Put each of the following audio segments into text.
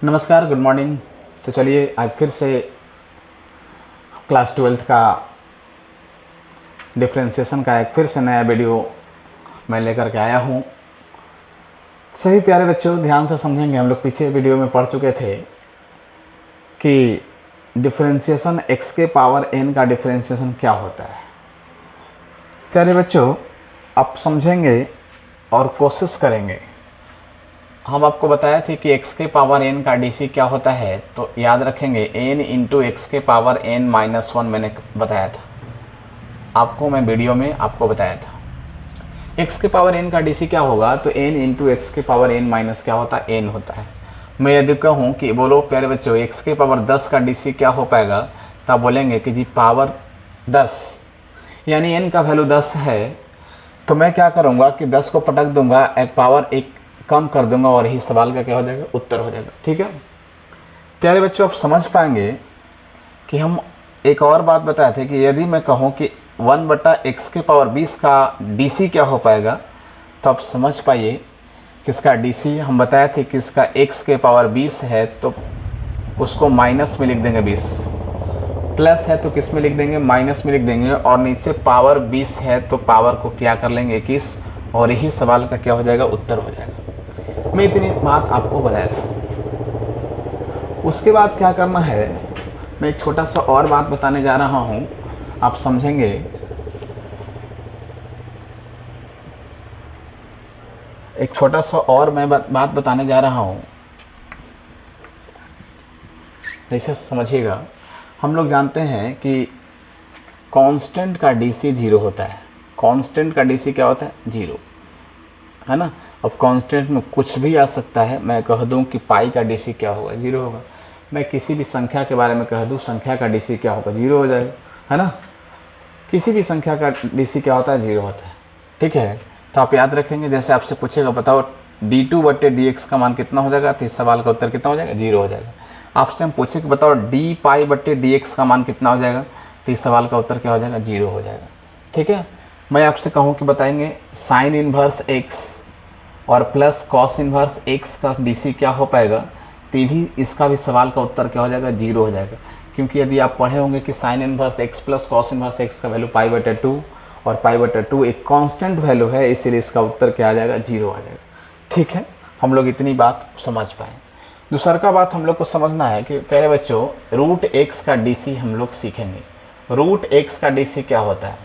नमस्कार, good morning. तो चलिए आज फिर से क्लास 12th का डिफरेंशिएशन का एक फिर से नया वीडियो मैं लेकर के आया हूँ। सभी प्यारे बच्चों ध्यान से समझेंगे। हम लोग पीछे वीडियो में पढ़ चुके थे कि डिफरेंशिएशन x के पावर n का डिफरेंशिएशन क्या होता है। प्यारे बच्चों आप समझेंगे और कोशिश करेंगे। हम आपको बताया थे कि x के पावर n का dc क्या होता है, तो याद रखेंगे n इंटू एक्स के पावर n माइनस 1 मैंने बताया था आपको, मैं वीडियो में आपको बताया था। x के पावर n का dc क्या होगा, तो n इंटू एक्स के पावर n माइनस क्या होता है, n होता है। मैं यदि कहूँ कि बोलो प्यारे बच्चों x के पावर 10 का dc क्या हो पाएगा, तब बोलेंगे कि जी पावर 10, यानी n का वैल्यू 10 है। तो मैं क्या करूँगा कि 10 को पटक दूंगा, एक पावर एक कम कर दूंगा और यही सवाल का क्या हो जाएगा, उत्तर हो जाएगा। ठीक है प्यारे बच्चों, आप समझ पाएंगे कि हम एक और बात बताए थे कि यदि मैं कहूँ कि 1/x के पावर 20 का dc क्या हो पाएगा, तो आप समझ पाइए कि इसका dc हम बताए थे कि इसका x के पावर 20 है तो उसको माइनस में लिख देंगे 20, प्लस है तो किस में लिख देंगे, माइनस में लिख देंगे, और नीचे पावर 20 है तो पावर को क्या कर लेंगे 21, और यही सवाल का क्या हो जाएगा, उत्तर हो जाएगा। मैं इतनी बात आपको बताया था। उसके बाद क्या करना है, मैं एक छोटा सा और बात बताने जा रहा हूं, आप समझेंगे। एक छोटा सा और मैं बात बताने जा रहा हूं, जैसे समझिएगा। हम लोग जानते हैं कि कांस्टेंट का डीसी 0 होता है। कांस्टेंट का डीसी क्या होता है, 0, है ना। अब कांस्टेंट में कुछ भी आ सकता है। मैं कह दूं कि पाई का डीसी क्या होगा, 0 होगा। मैं किसी भी संख्या के बारे में कह दूं, संख्या का डीसी क्या होगा, 0 हो जाएगा, है ना। किसी भी संख्या का डीसी क्या होता है, 0 होता है। ठीक है, तो आप याद रखेंगे। जैसे आपसे पूछेगा बताओ d2/dx का मान कितना हो जाएगा, तो इस सवाल का उत्तर कितना हो जाएगा, 0 हो जाएगा। आपसे हम पूछे कि बताओ dπ/dx का मान कितना हो जाएगा, तो इस सवाल का उत्तर क्या हो जाएगा, 0 हो जाएगा। ठीक है, मैं आपसे कहूँ कि बताएंगे साइन इनवर्स x और प्लस कॉस इनवर्स x का डीसी क्या हो पाएगा, तो भी इसका भी सवाल का उत्तर क्या हो जाएगा, 0 हो जाएगा। क्योंकि यदि आप पढ़े होंगे कि sine inverse x plus cos inverse x का वैल्यू π/2 और π/2 एक कांस्टेंट वैल्यू है, इसीलिए इसका उत्तर क्या आ जाएगा, 0 आ जाएगा। ठीक है, हम लोग इतनी बात समझ पाए। दूसरा का बात हम लोग को समझना है कि प्यारे बच्चों √x का डीसी हम लोग सीखेंगे। √x का डीसी क्या होता है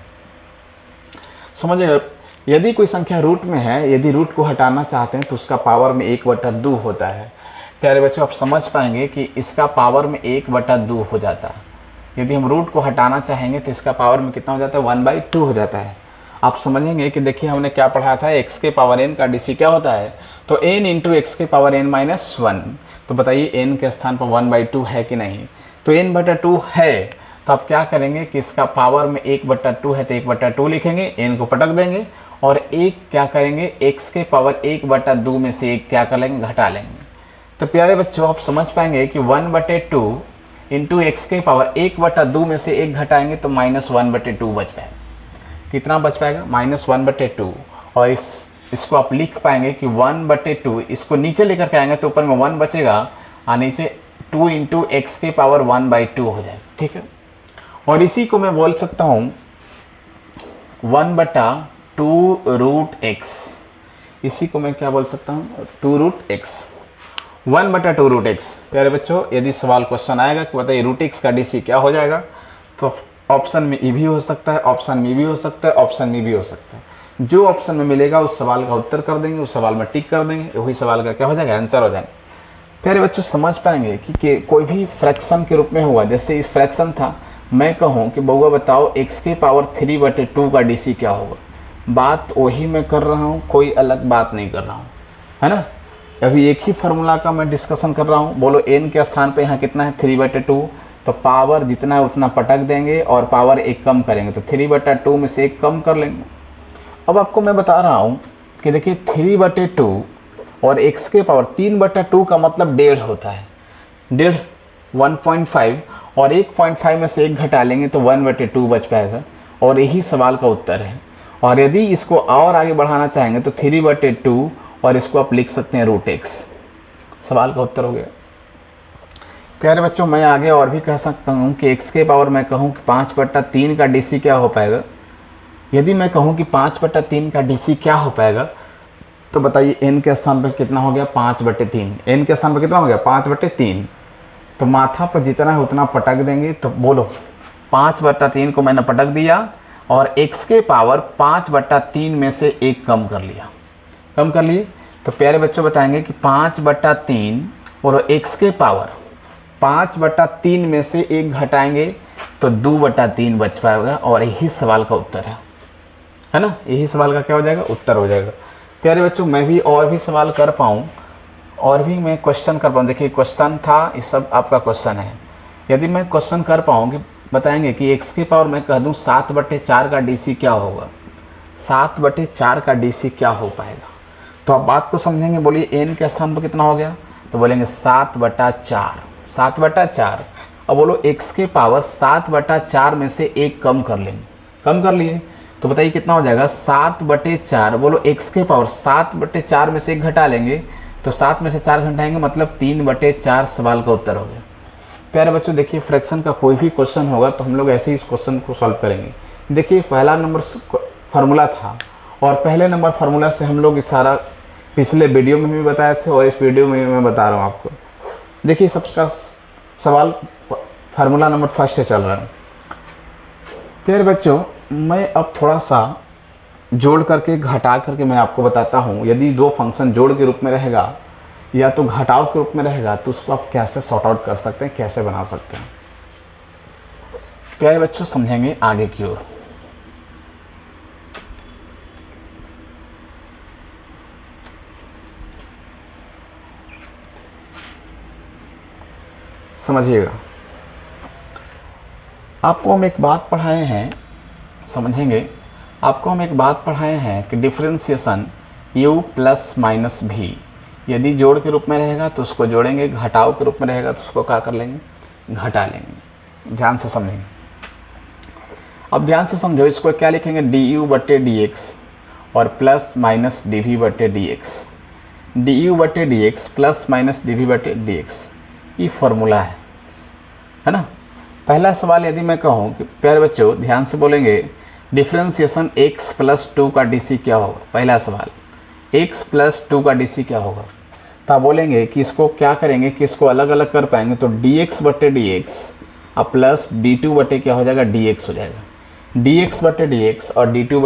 समझिए। यदि कोई संख्या रूट में है, यदि रूट को हटाना चाहते हैं तो उसका पावर में 1/2 होता है। प्यारे बच्चों आप समझ पाएंगे कि इसका पावर में 1/2 हो जाता है। यदि हम रूट को हटाना चाहेंगे तो इसका पावर में कितना हो जाता है, 1/2 हो जाता है। आप समझेंगे कि देखिए हमने क्या पढ़ा था, x के पावर n का डीसी क्या होता है, तो n इंटू एक्स के पावर n माइनस 1। तो बताइए n के स्थान पर 1/2 है कि नहीं, तो n/2 है। तो आप क्या करेंगे कि इसका पावर में 1/2 है तो 1/2 लिखेंगे, n को पटक देंगे और एक क्या करेंगे, x के पावर 1/2 में से एक क्या कर लेंगे, घटा लेंगे। तो प्यारे बच्चों आप समझ पाएंगे कि 1/2 इंटू एक्स के पावर 1/2 में से एक घटाएंगे तो -1/2 बच पाएगा। कितना बच पाएगा, -1/2। और इसको आप लिख पाएंगे कि 1/2, इसको नीचे लेकर के आएंगे तो ऊपर में 1 बचेगा और नीचे 2 इंटू एक्स के पावर 1/2 हो जाएगा। ठीक है, और इसी को मैं बोल सकता हूँ 1/2√x। इसी को मैं क्या बोल सकता हूँ, 2√x, 1/2√x। प्यारे बच्चों यदि सवाल क्वेश्चन आएगा कि बताइए √x का डीसी क्या हो जाएगा, तो ऑप्शन में ई भी हो सकता है, ऑप्शन में भी हो सकता है, ऑप्शन में भी हो सकता है। जो ऑप्शन में मिलेगा उस सवाल का उत्तर कर देंगे, उस सवाल में टिक कर देंगे, वही सवाल का क्या हो जाएगा, आंसर हो जाएगा। प्यारे बच्चों समझ पाएंगे कि कोई भी फ्रैक्शन के रूप में हुआ, जैसे इस फ्रैक्शन था, मैं कहूँ कि बउआ बताओ x के पावर 3/2 का डीसी क्या होगा, बात वही मैं कर रहा हूँ, कोई अलग बात नहीं कर रहा हूँ, है ना। अभी एक ही फार्मूला का मैं डिस्कशन कर रहा हूँ। बोलो n के स्थान पे यहाँ कितना है, 3/2, तो पावर जितना है उतना पटक देंगे और पावर एक कम करेंगे, तो 3/2 में से एक कम कर लेंगे। अब आपको मैं बता रहा हूँ कि देखिए 3/2 और x के पावर 3/2 का मतलब 1.5 होता है, 1.5 1.5, और 1.5 में से एक घटा लेंगे तो 1/2 बच पाएगा, और यही सवाल का उत्तर है। और यदि इसको और आगे बढ़ाना चाहेंगे तो 3/2 और इसको आप लिख सकते हैं √x, सवाल का उत्तर हो गया। प्यारे बच्चों, मैं आगे और भी कह सकता हूँ कि x के पावर मैं कहूँ कि 5/3 का DC क्या हो पाएगा। यदि मैं कहूँ कि 5/3 का DC क्या हो पाएगा, तो बताइए n के स्थान पर कितना हो गया, 5/3। n के स्थान पर कितना हो गया, 5/3। तो माथा पर जितना है उतना पटक देंगे। तो बोलो 5/3 को मैंने पटक दिया और x के पावर 5/3 में से 1 कम कर लिया। कम कर लिए तो प्यारे बच्चों बताएंगे कि 5/3 और x के पावर 5/3 में से 1 घटाएंगे तो 2/3 बच पाएगा। और यही सवाल का उत्तर है ना। यही सवाल का क्या हो जाएगा, उत्तर हो जाएगा। प्यारे बच्चों, मैं भी और भी सवाल कर पाऊँ और भी मैं क्वेश्चन कर पाऊँ। देखिए क्वेश्चन था, ये सब आपका क्वेश्चन है। यदि मैं क्वेश्चन कर पाऊँ कि बताएंगे कि x के पावर मैं कह दूँ 7/4 का DC क्या होगा, 7/4 का DC क्या हो पाएगा। तो आप बात को समझेंगे। बोलिए n के स्थान पर कितना हो गया, तो बोलेंगे 7/4। 7/4। अब बोलो x के पावर 7/4 में से 1 कम कर लेंगे। कम कर लिए तो बताइए कितना हो जाएगा, 7/4। बोलो x के पावर 7/4 में से 1 घटा लेंगे तो 7 में से 4 घटाएंगे मतलब 3/4 सवाल का उत्तर हो गया। प्यारे बच्चों देखिए, फ्रैक्शन का कोई भी क्वेश्चन होगा तो हम लोग ऐसे ही इस क्वेश्चन को सॉल्व करेंगे। देखिए पहला नंबर फार्मूला था और पहले नंबर फार्मूला से हम लोग सारा पिछले वीडियो में भी बताए थे और इस वीडियो में भी मैं बता रहा हूँ आपको। देखिए सबका सवाल फार्मूला नंबर फर्स्ट से चल रहा है। प्यारे बच्चों, मैं अब थोड़ा सा जोड़ करके घटा करके मैं आपको बताता हूँ। यदि दो फंक्शन जोड़ के रूप में रहेगा या तो घटाव के रूप में रहेगा तो उसको आप कैसे सॉर्ट आउट कर सकते हैं, कैसे बना सकते हैं। प्यारे बच्चों समझेंगे आगे की ओर। समझिएगा, आपको हम एक बात पढ़ाए हैं, समझेंगे। आपको हम एक बात पढ़ाए हैं कि डिफरेंशिएशन u + -v यदि जोड़ के रूप में रहेगा तो उसको जोड़ेंगे, घटाव के रूप में रहेगा तो उसको क्या कर लेंगे, घटा लेंगे। ध्यान से समझेंगे। अब ध्यान से समझो, इसको क्या लिखेंगे, du/dx और + -dv/dx। du/dx + -dv/dx ये फॉर्मूला है ना। पहला सवाल यदि मैं कहूँ कि प्यारे बच्चों ध्यान से बोलेंगे, डिफरेंशिएशन x + 2 का DC क्या होगा। पहला सवाल x + 2 का DC क्या होगा। तो आप बोलेंगे कि इसको क्या करेंगे कि इसको अलग अलग कर पाएंगे तो dx/dx और प्लस d2/ क्या हो जाएगा, dx हो जाएगा। dx/dx और d2/